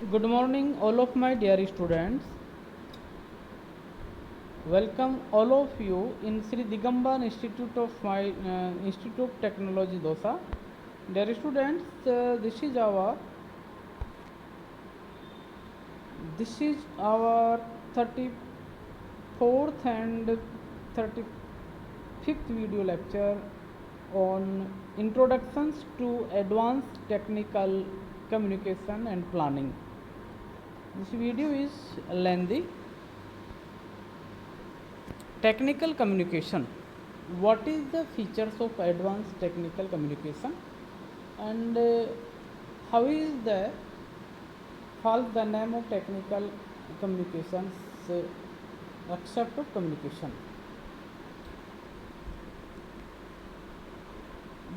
Good morning, all of my dear students. Welcome all of you in Sri Digambar Institute of Institute of Technology Dosa. Dear students, this is our 34th and 35th video lecture on introductions to advanced technical communication and planning. This video is lengthy. Technical communication. What is the features of advanced technical communication, and how is the false the name of technical communications accept of communication?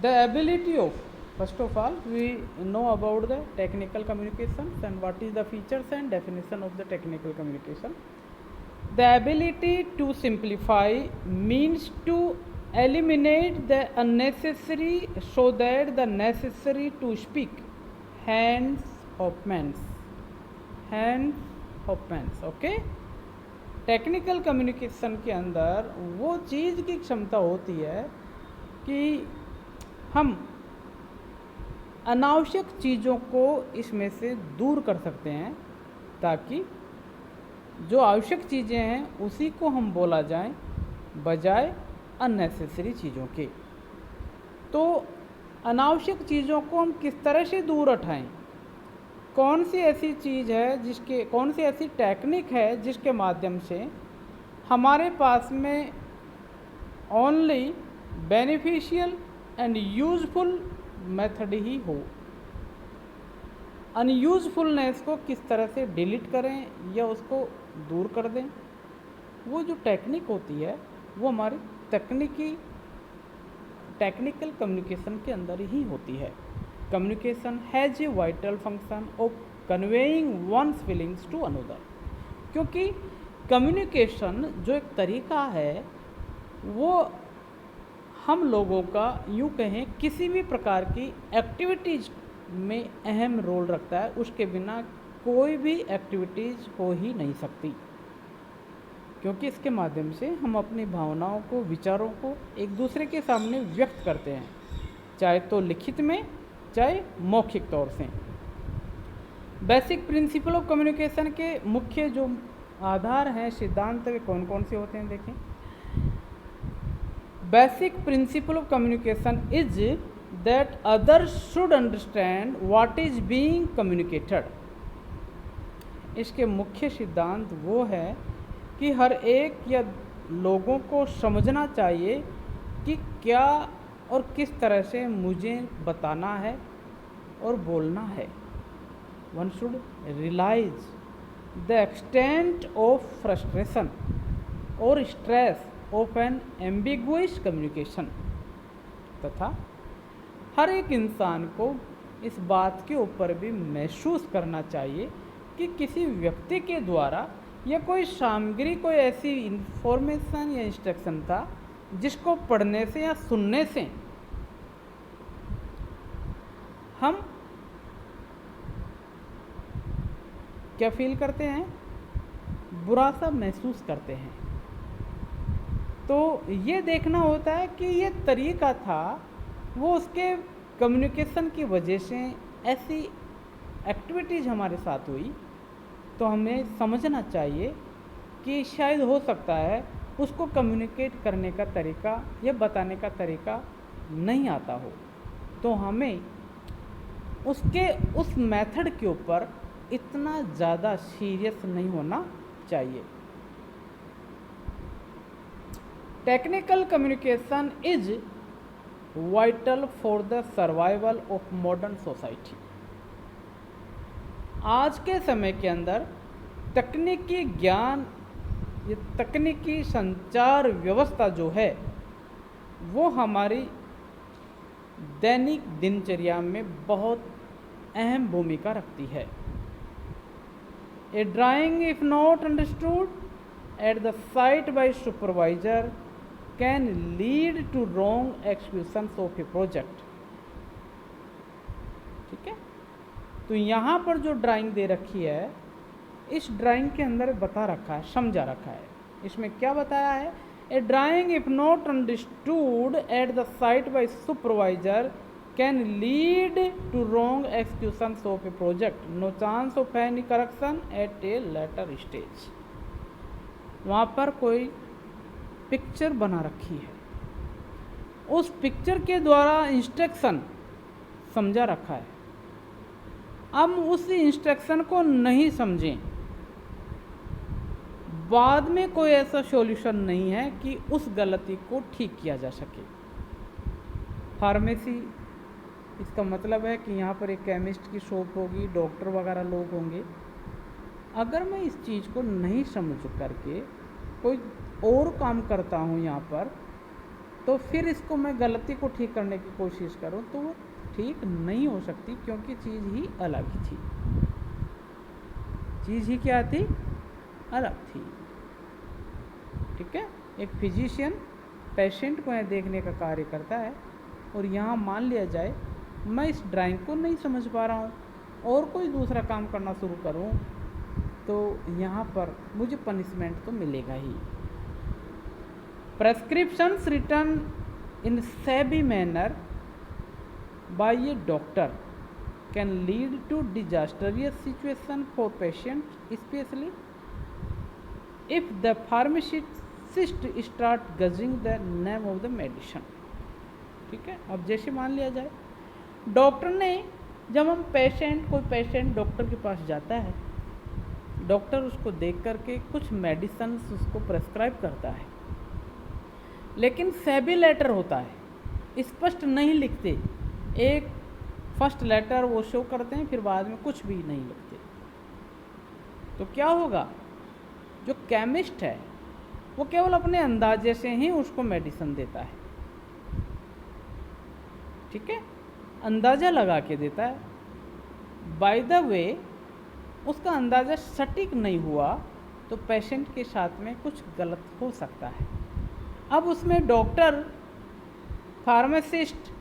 The ability of, first of all, we know about the technical communications and what is the features and definition of the technical communication. The ability to simplify means to eliminate the unnecessary so that the necessary to speak hands opens. Okay. Technical communication के अंदर वो चीज़ की क्षमता होती है कि हम अनावश्यक चीज़ों को इसमें से दूर कर सकते हैं ताकि जो आवश्यक चीज़ें हैं उसी को हम बोला जाए बजाय अननेसेसरी चीज़ों के. तो अनावश्यक चीज़ों को हम किस तरह से दूर हटाएं? कौन सी ऐसी चीज़ है कौन सी ऐसी टेक्निक है जिसके माध्यम से हमारे पास में only beneficial and useful method ही हो. अनयूजफुलनेस को किस तरह से डिलीट करें या उसको दूर कर दें, वो जो टेक्निक होती है वो हमारी टेक्निकल कम्युनिकेशन के अंदर ही होती है. Communication has a vital function of conveying one's feelings to another. क्योंकि कम्युनिकेशन जो एक तरीका है वो हम लोगों का यूँ कहें किसी भी प्रकार की एक्टिविटीज़ में अहम रोल रखता है. उसके बिना कोई भी एक्टिविटीज़ हो ही नहीं सकती, क्योंकि इसके माध्यम से हम अपनी भावनाओं को, विचारों को एक दूसरे के सामने व्यक्त करते हैं, चाहे तो लिखित में चाहे मौखिक तौर से. बेसिक प्रिंसिपल ऑफ कम्युनिकेशन के मुख्य जो आधार हैं, सिद्धांत वे कौन कौन से होते हैं देखें. Basic principle of communication is that others should understand what is being communicated. इसके मुख्य सिद्धांत वो है कि हर एक या लोगों को समझना चाहिए कि क्या और किस तरह से मुझे बताना है और बोलना है. One should realise the extent of frustration और stress of an ambiguous communication. तथा हर एक इंसान को इस बात के ऊपर भी महसूस करना चाहिए कि किसी व्यक्ति के द्वारा या कोई सामग्री, कोई ऐसी इंफॉर्मेशन या इंस्ट्रक्शन था जिसको पढ़ने से या सुनने से हम क्या फील करते हैं, बुरा सा महसूस करते हैं. तो ये देखना होता है कि ये तरीका था वो उसके कम्युनिकेशन की वजह से ऐसी एक्टिविटीज़ हमारे साथ हुई, तो हमें समझना चाहिए कि शायद हो सकता है उसको कम्युनिकेट करने का तरीका या बताने का तरीका नहीं आता हो. तो हमें उस मेथड के ऊपर इतना ज़्यादा सीरियस नहीं होना चाहिए. Technical communication is vital for the survival of modern society. आज के समय के अंदर तकनीकी ज्ञान, ये तकनीकी संचार व्यवस्था जो है वो हमारी दैनिक दिनचर्या में बहुत अहम भूमिका रखती है. A drawing if not understood at the site by supervisor can lead to wrong execution of a project. ठीक है. तो यहाँ पर जो ड्राइंग दे रखी है, इस ड्राइंग के अंदर बता रखा है, समझा रखा है। इसमें क्या बताया है? A drawing if not understood at the site by supervisor can lead to wrong execution of a project, no chance of any correction at a later stage. वहाँ पर कोई पिक्चर बना रखी है, उस पिक्चर के द्वारा इंस्ट्रक्शन समझा रखा है, हम उस इंस्ट्रक्शन को नहीं समझें, बाद में कोई ऐसा सॉल्यूशन नहीं है कि उस गलती को ठीक किया जा सके। फार्मेसी, इसका मतलब है कि यहाँ पर एक केमिस्ट की शॉप होगी, डॉक्टर वगैरह लोग होंगे। अगर मैं इस चीज़ को नहीं समझ करके कोई और काम करता हूँ यहाँ पर, तो फिर इसको मैं गलती को ठीक करने की कोशिश करूँ तो वो ठीक नहीं हो सकती, क्योंकि चीज़ ही अलग थी। चीज़ ही क्या थी? अलग थी। ठीक है। एक फिजिशियन पेशेंट को देखने का कार्य करता है, और यहाँ मान लिया जाए मैं इस ड्राइंग को नहीं समझ पा रहा हूँ और कोई दूसरा काम करना शुरू करूँ, तो यहाँ पर मुझे पनिशमेंट तो मिलेगा ही। प्रेस्क्रिप्शंस रिटन इन सेबी manner by a doctor can lead to disastrous situation for patient, especially if the pharmacist start guessing the name of the medicine। ठीक है। अब जैसे मान लिया जाए डॉक्टर ने, जब हम कोई पेशेंट डॉक्टर के पास जाता है, डॉक्टर उसको देख करके कुछ मेडिसिन उसको प्रेस्क्राइब करता है, लेकिन सेबी लेटर होता है, स्पष्ट नहीं लिखते। एक फर्स्ट लेटर वो शो करते हैं, फिर बाद में कुछ भी नहीं लिखते। तो क्या होगा? जो केमिस्ट है वो केवल अपने अंदाजे से ही उसको मेडिसिन देता है। ठीक है, अंदाज़ा लगा के देता है। बाय द वे उसका अंदाज़ा सटीक नहीं हुआ तो पेशेंट के साथ में कुछ गलत हो सकता है। अब उसमें डॉक्टर, फार्मासिस्ट,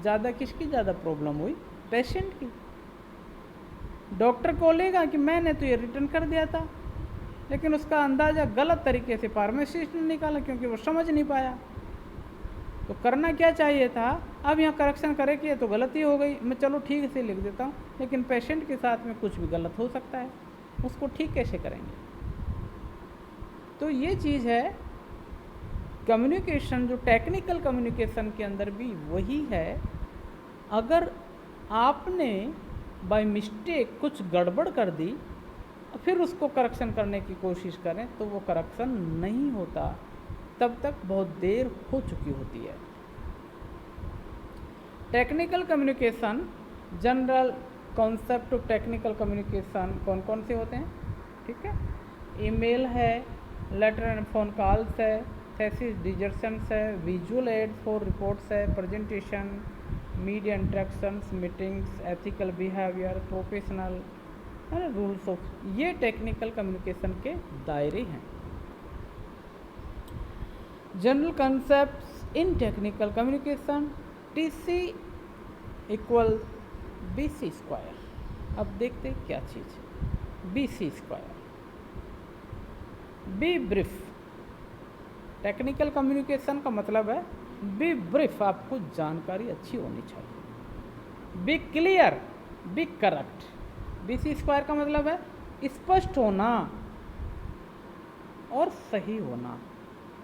ज़्यादा किसकी ज़्यादा प्रॉब्लम हुई? पेशेंट की। डॉक्टर को बोलेगा कि मैंने तो ये रिटर्न कर दिया था, लेकिन उसका अंदाज़ा गलत तरीके से फार्मासिस्ट ने निकाला, क्योंकि वो समझ नहीं पाया। तो करना क्या चाहिए था? अब यहाँ करेक्शन करे कि ये तो गलती हो गई, मैं चलो ठीक से लिख देता हूँ, लेकिन पेशेंट के साथ में कुछ भी गलत हो सकता है, उसको ठीक कैसे करेंगे? तो ये चीज़ है कम्युनिकेशन, जो टेक्निकल कम्युनिकेशन के अंदर भी वही है। अगर आपने बाय मिस्टेक कुछ गड़बड़ कर दी, फिर उसको करेक्शन करने की कोशिश करें तो वो करेक्शन नहीं होता, तब तक बहुत देर हो चुकी होती है। Technical communication, general concept of technical communication कौन कौन से होते हैं? ठीक है, ईमेल है, लेटर एंड फ़ोन कॉल्स है, थेसिस डिजर्शंस है, विजुअल एड्स फॉर रिपोर्ट्स है, presentation, media interactions, meetings, ethical behaviour, professional rules of, ये टेक्निकल कम्युनिकेशन के दायरे हैं। जनरल कंसेप्ट्स इन technical communication, TC equal BC square. अब देखते क्या चीज़ है BC square. B brief, technical communication का मतलब है बी ब्रीफ, आपको जानकारी अच्छी होनी चाहिए। Be clear, be correct. BC square का मतलब है स्पष्ट होना और सही होना,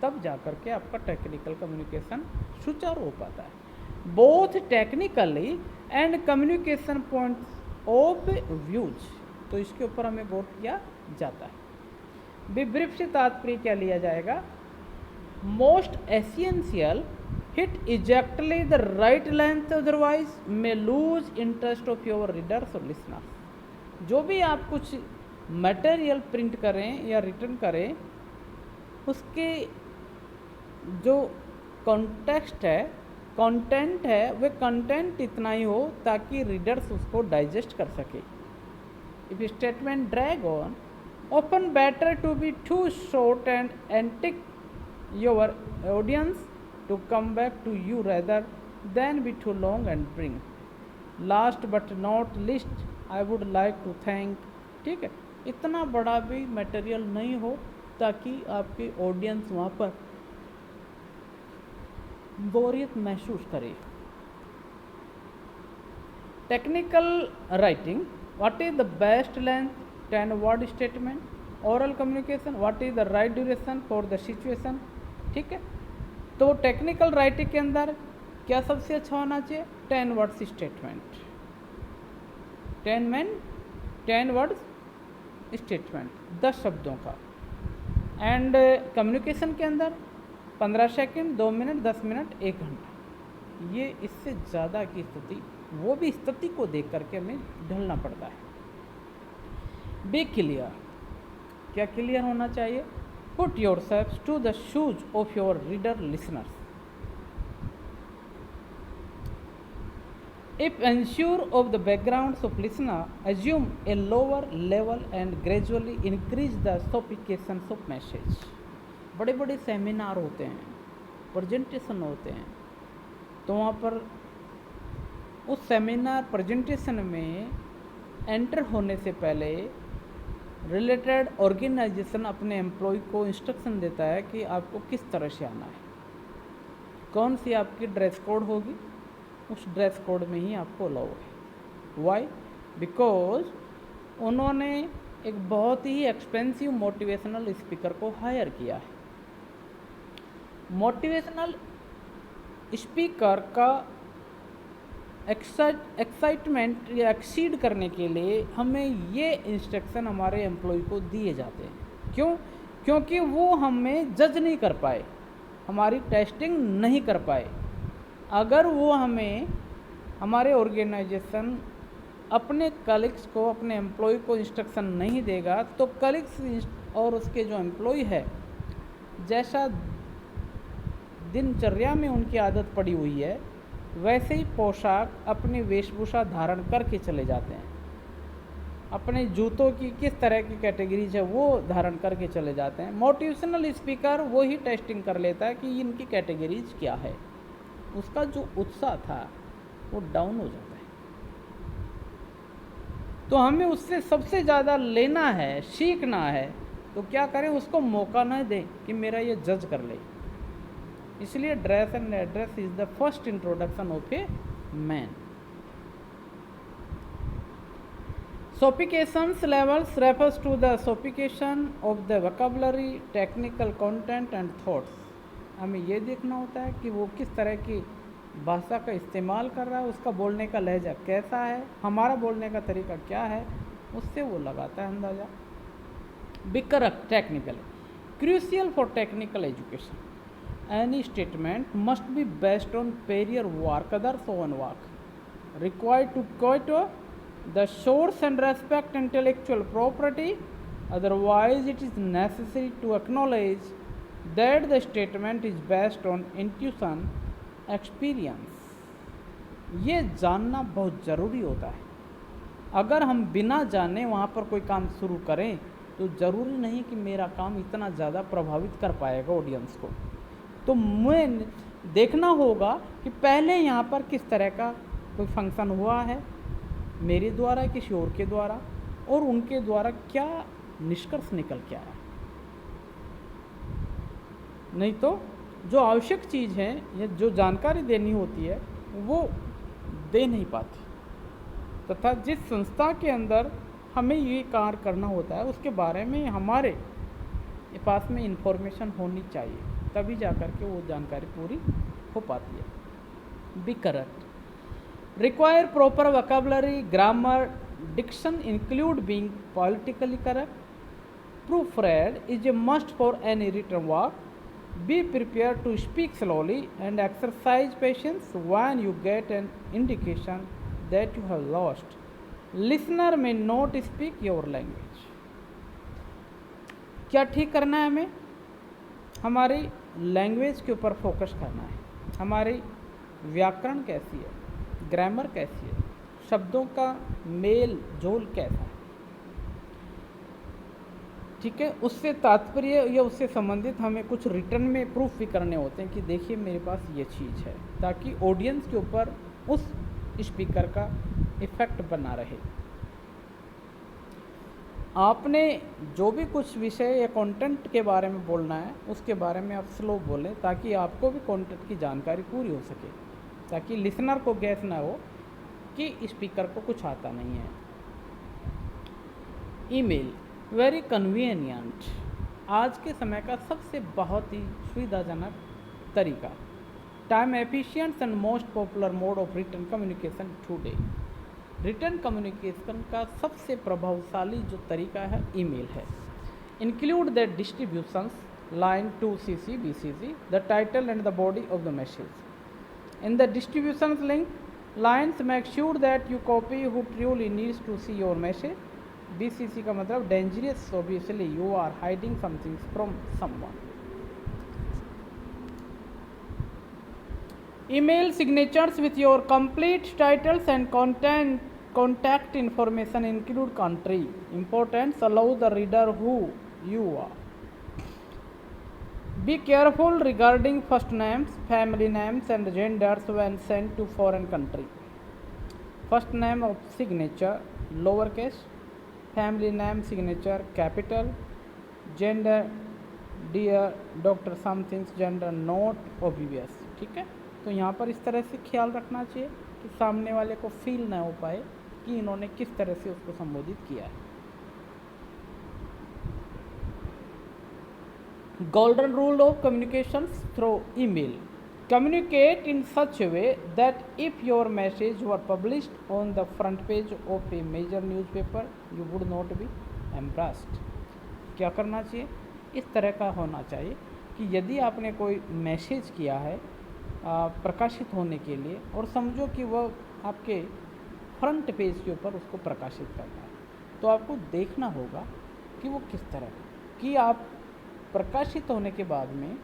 तब जाकर के आपका टेक्निकल कम्युनिकेशन सुचारू हो पाता है। Both technically and communication points of views, तो इसके ऊपर हमें गौर किया जाता है। बी ब्रीफ से तात्पर्य क्या लिया जाएगा? Most essential, hit exactly the right length, otherwise may lose interest of your readers और लिसनर्स। जो भी आप कुछ मटेरियल प्रिंट करें या रिटर्न करें, उसके जो कॉन्टेक्स्ट है, कंटेंट है, वह कंटेंट इतना ही हो ताकि रीडर्स उसको डाइजेस्ट कर सके। If statement drag on, often better to be too short and entice your audience to come back to you rather than be too long and bring last but not least I would like to thank, ठीक है, इतना बड़ा भी material नहीं हो ताकि आपकी audience वहाँ पर बोरियत महसूस करे। Technical writing, what is the best length 10 word statement. Oral communication, what is the right duration for the situation, ठीक है। तो टेक्निकल राइटिंग के अंदर क्या सबसे अच्छा होना चाहिए, 10 वर्ड्स स्टेटमेंट, 10 वर्ड्स स्टेटमेंट, 10 शब्दों का। एंड कम्युनिकेशन के अंदर 15 सेकंड, 2 मिनट, 10 मिनट, 1 घंटा। ये इससे ज़्यादा की स्थिति, वो भी स्थिति को देख करके हमें ढलना पड़ता है। बी क्लियर, क्या क्लियर होना चाहिए, put yourself to the shoes of your reader listeners. If unsure of the backgrounds of listener, assume a lower level and gradually increase the sophistication of message। बड़े बड़े seminar होते हैं, presentation होते हैं, तो वहाँ पर उस सेमिनार प्रेजेंटेशन में एंटर होने से पहले रिलेटेड ऑर्गेनाइजेशन अपने एम्प्लॉय को इंस्ट्रक्शन देता है कि आपको किस तरह से आना है, कौन सी आपकी ड्रेस कोड होगी, उस ड्रेस कोड में ही आपको अलाउ है। वाई, बिकॉज उन्होंने एक बहुत ही एक्सपेंसिव मोटिवेशनल स्पीकर को हायर किया है। मोटिवेशनल स्पीकर का एक्साइटमेंट या एक्सीड करने के लिए हमें ये इंस्ट्रक्शन हमारे एम्प्लॉय को दिए जाते हैं। क्यों? क्योंकि वो हमें जज नहीं कर पाए, हमारी टेस्टिंग नहीं कर पाए। अगर वो हमें, हमारे ऑर्गेनाइजेशन अपने कलीग्स को, अपने एम्प्लॉय को इंस्ट्रक्शन नहीं देगा तो कलीग्स और उसके जो एम्प्लॉय है, जैसा दिनचर्या में उनकी आदत पड़ी हुई है वैसे ही पोशाक, अपनी वेशभूषा धारण करके चले जाते हैं। अपने जूतों की किस तरह की कैटेगरीज है वो धारण करके चले जाते हैं। मोटिवेशनल स्पीकर वो ही टेस्टिंग कर लेता है कि इनकी कैटेगरीज क्या है, उसका जो उत्साह था वो डाउन हो जाता है। तो हमें उससे सबसे ज़्यादा लेना है, सीखना है, तो क्या करें, उसको मौका न दें कि मेरा ये जज कर ले। इसलिए dress and address is the first introduction of a man. Sophistication levels refers to the sophistication of the vocabulary, technical content and thoughts। हमें ये देखना होता है कि वो किस तरह की भाषा का इस्तेमाल कर रहा है, उसका बोलने का लहजा कैसा है, हमारा बोलने का तरीका क्या है, उससे वो लगाता है अंदाज़ा। Be correct technically, crucial for technical education, any statement must be based on superior work, others own work, required to quote the source and respect intellectual property, otherwise it is necessary to acknowledge that the statement is based on intuition, experience। ये जानना बहुत ज़रूरी होता है। अगर हम बिना जाने वहाँ पर कोई काम शुरू करें तो ज़रूरी नहीं कि मेरा काम इतना ज़्यादा प्रभावित कर पाएगा ऑडियंस को। तो मैं देखना होगा कि पहले यहाँ पर किस तरह का कोई फंक्शन हुआ है, मेरे द्वारा, किसी और के द्वारा, और उनके द्वारा क्या निष्कर्ष निकल के आया। नहीं तो जो आवश्यक चीज़ है या जो जानकारी देनी होती है वो दे नहीं पाती, तथा जिस संस्था के अंदर हमें ये कार्य करना होता है उसके बारे में हमारे पास में इंफॉर्मेशन होनी चाहिए, तभी जा कर के वो जानकारी पूरी हो पाती है। Be correct, require proper vocabulary, grammar, diction, include being politically correct, proofread is a must for any written work, be prepare to speak slowly and exercise patience when you get an indication that you have lost, listener may not speak your language. क्या ठीक करना है हमें? हमारी language के ऊपर focus करना है, हमारी व्याकरण कैसी है, ग्रामर कैसी है, शब्दों का मेल जोल कैसा है, ठीक है। उससे तात्पर्य या उससे संबंधित हमें कुछ रिटर्न में प्रूफ भी करने होते हैं कि देखिए मेरे पास ये चीज़ है, ताकि ऑडियंस के ऊपर उस स्पीकर का इफेक्ट बना रहे। आपने जो भी कुछ विषय या कंटेंट के बारे में बोलना है उसके बारे में आप स्लो बोलें, ताकि आपको भी कंटेंट की जानकारी पूरी हो सके, ताकि लिसनर को गैस ना हो कि स्पीकर को कुछ आता नहीं है। ईमेल वेरी कन्वीनियंट, आज के समय का सबसे बहुत ही सुविधाजनक तरीका। Time efficient and most popular mode of written communication today. Written communication का सबसे प्रभावशाली जो तरीका है ईमेल है। Include the distributions line to CC BCC the title and the body of the message. In the distributions link lines make sure that you copy who truly needs to see your message. BCC का मतलब dangerous, obviously you are hiding something from someone. Email signatures with your complete titles and contact information include country. Importance, allow the reader who you are. Be careful regarding first names, family names and genders when sent to foreign country. First name of signature lowercase, family name signature capital, gender dear Dr. something's gender not obvious। ठीक है, तो यहाँ पर इस तरह से ख्याल रखना चाहिए कि सामने वाले को फील ना हो पाए कि इन्होंने किस तरह से उसको संबोधित किया है। Golden rule of communication through email. Communicate in such a way that if your message were published on the front page of a major newspaper you would not be embarrassed. क्या करना चाहिए? इस तरह का होना चाहिए कि यदि आपने कोई मैसेज किया है प्रकाशित होने के लिए और समझो कि वह आपके फ्रंट पेज के ऊपर उसको प्रकाशित करना है, तो आपको देखना होगा कि वो किस तरह कि आप प्रकाशित होने के बाद में,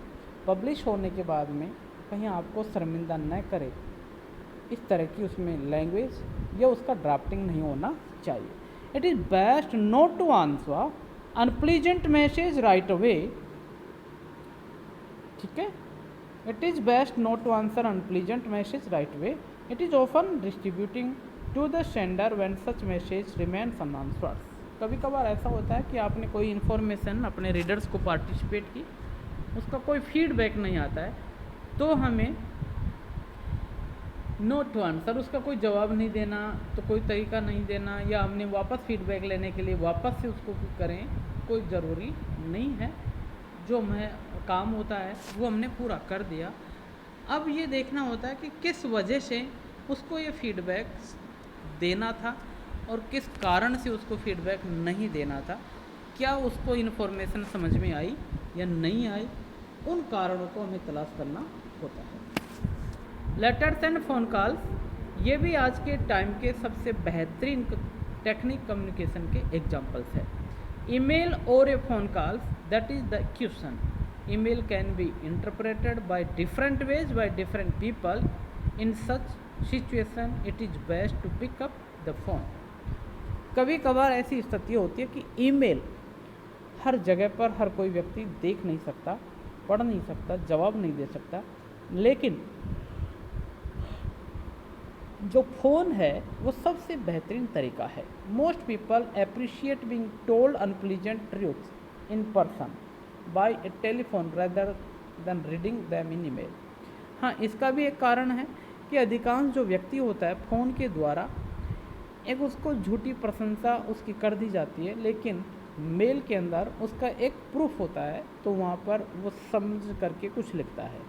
पब्लिश होने के बाद में कहीं आपको शर्मिंदा न करे, इस तरह की उसमें लैंग्वेज या उसका ड्राफ्टिंग नहीं होना चाहिए। It is best not to answer unpleasant message right away. ठीक है, it is best not to answer unpleasant message right away. It is often distributing to the sender when such message remains unanswered. कभी कभार ऐसा होता है कि आपने कोई इन्फॉर्मेशन अपने रीडर्स को पार्टिसिपेट की, उसका कोई फीडबैक नहीं आता है, तो हमें नोट टू आंसर, उसका कोई जवाब नहीं देना, तो कोई तरीका नहीं देना, या हमने वापस फीडबैक लेने के लिए वापस से उसको करें, कोई ज़रूरी नहीं है। जो हमें काम होता है वो हमने पूरा कर दिया। अब ये देखना होता है कि किस वजह से उसको ये फीडबैक देना था और किस कारण से उसको फीडबैक नहीं देना था, क्या उसको इन्फॉर्मेशन समझ में आई या नहीं आई, उन कारणों को हमें तलाश करना होता है। लेटर्स एंड फ़ोन कॉल्स, ये भी आज के टाइम के सबसे बेहतरीन टेक्निक कम्युनिकेशन के एग्जाम्पल्स है। ईमेल और a phone calls, that is the question. Email can be interpreted by different ways by different people. In such situation, it is best to pick up the phone. कभी कभार ऐसी स्थिति होती है कि ईमेल हर जगह पर हर कोई व्यक्ति देख नहीं सकता, पढ़ नहीं सकता, जवाब नहीं दे सकता, लेकिन जो फ़ोन है वो सबसे बेहतरीन तरीका है। Most people appreciate being told unpleasant truths in person by A telephone rather than reading them in email. हाँ, इसका भी एक कारण है कि अधिकांश जो व्यक्ति होता है फ़ोन के द्वारा एक उसको झूठी प्रशंसा उसकी कर दी जाती है, लेकिन मेल के अंदर उसका एक प्रूफ होता है, तो वहाँ पर वो समझ करके कुछ लिखता है।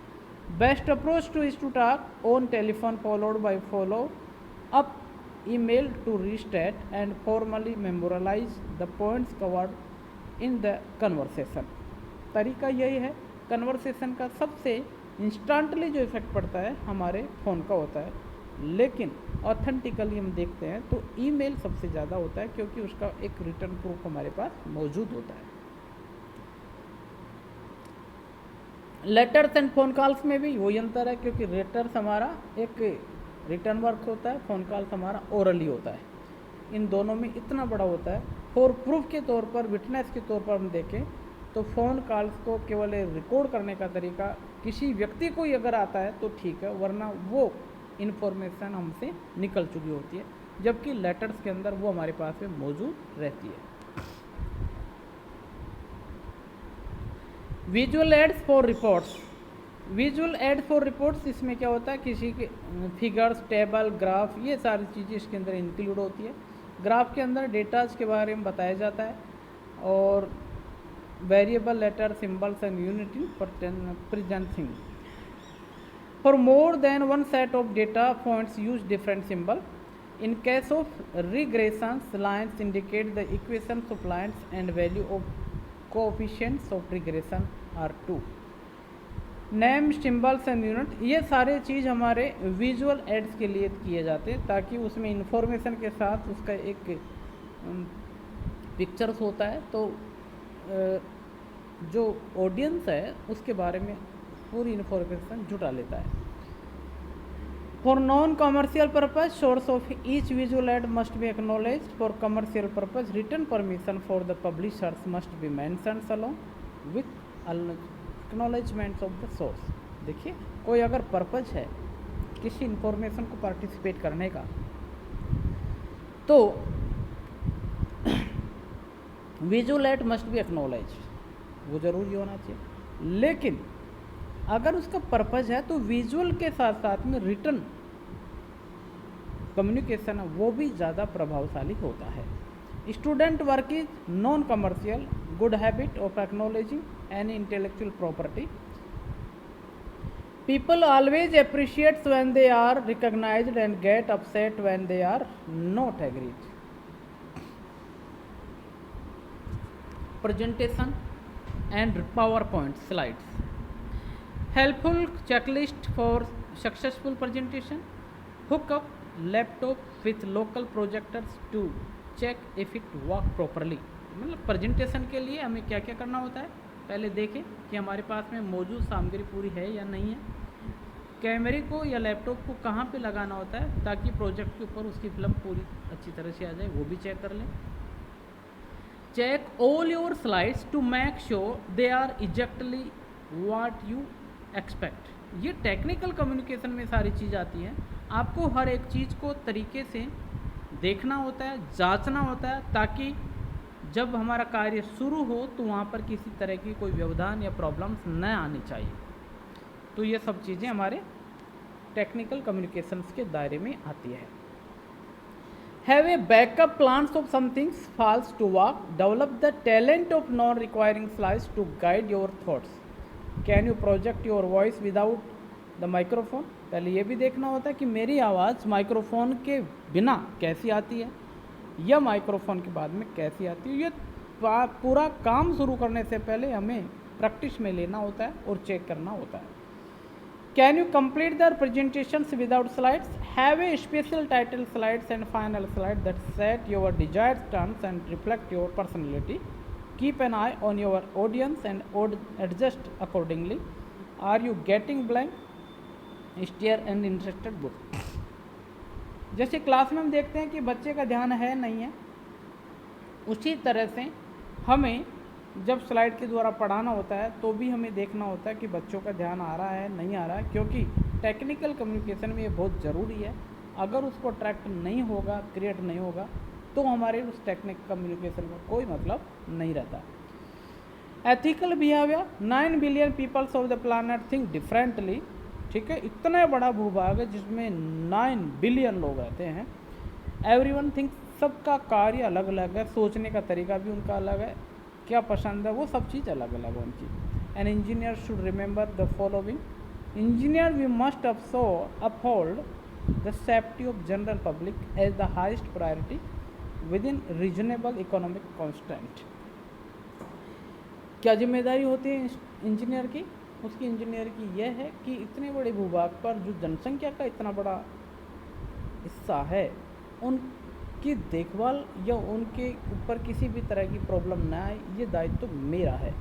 Best approach to is to talk on telephone followed by follow up email to restate and formally memorialise the points covered in the conversation. तरीका यही है, कन्वर्सेशन का सबसे इंस्टेंटली जो इफेक्ट पड़ता है हमारे फ़ोन का होता है, लेकिन ऑथेंटिकली हम देखते हैं तो ईमेल सबसे ज़्यादा होता है, क्योंकि उसका एक रिटर्न प्रूफ हमारे पास मौजूद होता है। लेटर्स एंड फ़ोन कॉल्स में भी वही अंतर है, क्योंकि लेटर्स हमारा एक रिटर्न वर्क होता है, फ़ोन कॉल्स हमारा ओरली होता है। इन दोनों में इतना बड़ा होता है। फॉर प्रूफ के तौर पर, विटनेस के तौर पर हम देखें तो फ़ोन कॉल्स को केवल रिकॉर्ड करने का तरीका किसी व्यक्ति को ही अगर आता है तो ठीक है, वरना वो इन्फॉर्मेशन हमसे निकल चुकी होती है, जबकि लेटर्स के अंदर वो हमारे पास में मौजूद रहती है। Visual aids for reports. Visual add for reports, इसमें क्या होता है, किसी के फिगर्स, टेबल, ग्राफ, ये सारी चीज़ें इसके अंदर इंक्लूड होती है। ग्राफ के अंदर डेटाज के बारे में बताया जाता है और variable, letter, symbols and unit in presenting. For more than one set of data points use different symbol. In case of regressions, lines indicate the equations of lines and value of coefficients of regression are 2. Name, symbols and unit, ये सारे चीज़ हमारे visual aids के लिए किए जाते हैं ताकि उसमें इंफॉर्मेशन के साथ उसका एक पिक्चर्स होता है, तो जो ऑडियंस है उसके बारे में पूरी इंफॉर्मेशन जुटा लेता है। For non-commercial purpose, source of each visual ad must be acknowledged. For commercial purpose, written permission for the publishers must be mentioned along with acknowledgements of the source. देखिए, कोई अगर पर्पज है किसी इंफॉर्मेशन को participate करने का, तो visual add must be acknowledge, वो ज़रूरी होना चाहिए। लेकिन अगर उसका पर्पज है तो विजुअल के साथ साथ में रिटन कम्युनिकेशन है वो भी ज़्यादा प्रभावशाली होता है। Student work is non commercial, good habit of acknowledging any intellectual property. People always appreciates when they are recognised and get upset when they are not agreed. Presentation and PowerPoint slides. Helpful checklist for successful presentation. Hook up laptop with local projectors to check if it work properly. मतलब presentation के लिए हमें क्या क्या करना होता है, पहले देखें कि हमारे पास में मौजूद सामग्री पूरी है या नहीं है। कैमरे को या लैपटॉप को कहाँ पे लगाना होता है ताकि प्रोजेक्ट के ऊपर उसकी फिल्म पूरी अच्छी तरह से आ जाए, वो भी चेक कर लें। Check all your slides to make sure they are exactly what you expect. ये टेक्निकल कम्युनिकेशन में सारी चीज़ आती है। आपको हर एक चीज़ को तरीके से देखना होता है, जांचना होता है, ताकि जब हमारा कार्य शुरू हो तो वहाँ पर किसी तरह की कोई व्यवधान या प्रॉब्लम्स न आनी चाहिए। तो ये सब चीज़ें हमारे टेक्निकल कम्युनिकेशंस के दायरे में आती है। Have a backup plans of somethings falls to work. Develop the talent of non requiring slides to guide your thoughts. Can you project your voice without the microphone. पहले ये भी देखना होता है कि मेरी आवाज़ माइक्रोफोन के बिना कैसी आती है या माइक्रोफोन के बाद में कैसी आती है। ये पूरा काम शुरू करने से पहले हमें प्रैक्टिस में लेना होता है और चेक करना होता है। Can you complete the presentations without slides. Have a special title slides and final slide that set your desired terms and reflect your personality. Keep an eye on your audience and adjust accordingly. Are you getting blank? Steer an instructed book. जैसे class में हम देखते हैं कि बच्चे का ध्यान है नहीं है, उसी तरह से हमें जब स्लाइड के द्वारा पढ़ाना होता है तो भी हमें देखना होता है कि बच्चों का ध्यान आ रहा है नहीं आ रहा है, क्योंकि टेक्निकल कम्युनिकेशन में ये बहुत ज़रूरी है। अगर उसको अट्रैक्ट नहीं होगा, क्रिएट नहीं होगा, तो हमारे उस टेक्निक कम्युनिकेशन का कोई मतलब नहीं रहता। Ethical behaviour. 9 billion peoples of the planet think differently. ठीक है, इतना बड़ा भूभाग है जिसमें 9 बिलियन लोग रहते हैं। एवरीवन थिंक, सबका कार्य अलग अलग है, सोचने का तरीका भी उनका अलग है, क्या पसंद है वो सब चीज़ अलग अलग है उनकी। An engineer should remember the following. Engineer we must uphold the safety of general public as the highest priority within reasonable economic constant. क्या जिम्मेदारी होती है इंजीनियर की? उसकी इंजीनियर की यह है कि इतने बड़े भूभाग पर जो जनसंख्या का इतना बड़ा हिस्सा है उनकी देखभाल या उनके ऊपर किसी भी तरह की प्रॉब्लम ना आए, ये दायित्व तो मेरा है।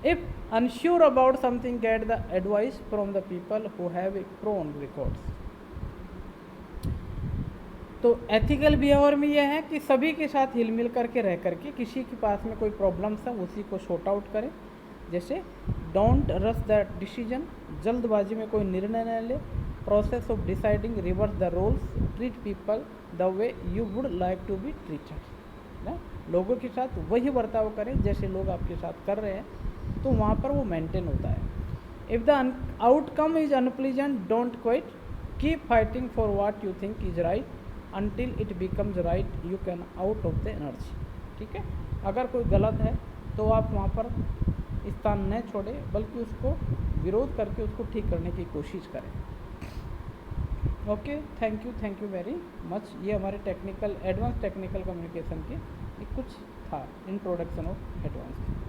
If unsure about something, get the advice from the people who have a proven records. तो एथिकल बिहेवियर में यह है कि सभी के साथ हिल मिल करके रह करके किसी के पास में कोई प्रॉब्लम्स है उसी को सॉर्ट आउट करें। जैसे डोंट रश द डिसीजन, जल्दबाजी में कोई निर्णय न ले। Process of deciding reverse the roles, treat people the way you would like to be treated ना, लोगों के साथ वही बर्ताव करें जैसे लोग आपके साथ कर रहे हैं, तो वहाँ पर वो मेंटेन होता है। If the outcome is unpleasant don't quit, keep fighting for what you think is right until it becomes right you can out of the energy. ठीक है, अगर कोई गलत है तो आप वहाँ पर स्थान न छोड़ें, बल्कि उसको विरोध करके उसको ठीक करने की कोशिश करें। Okay, thank you very much. ये हमारे टेक्निकल एडवांस टेक्निकल कम्युनिकेशन के कुछ था, इंट्रोडक्शन ऑफ एडवांस।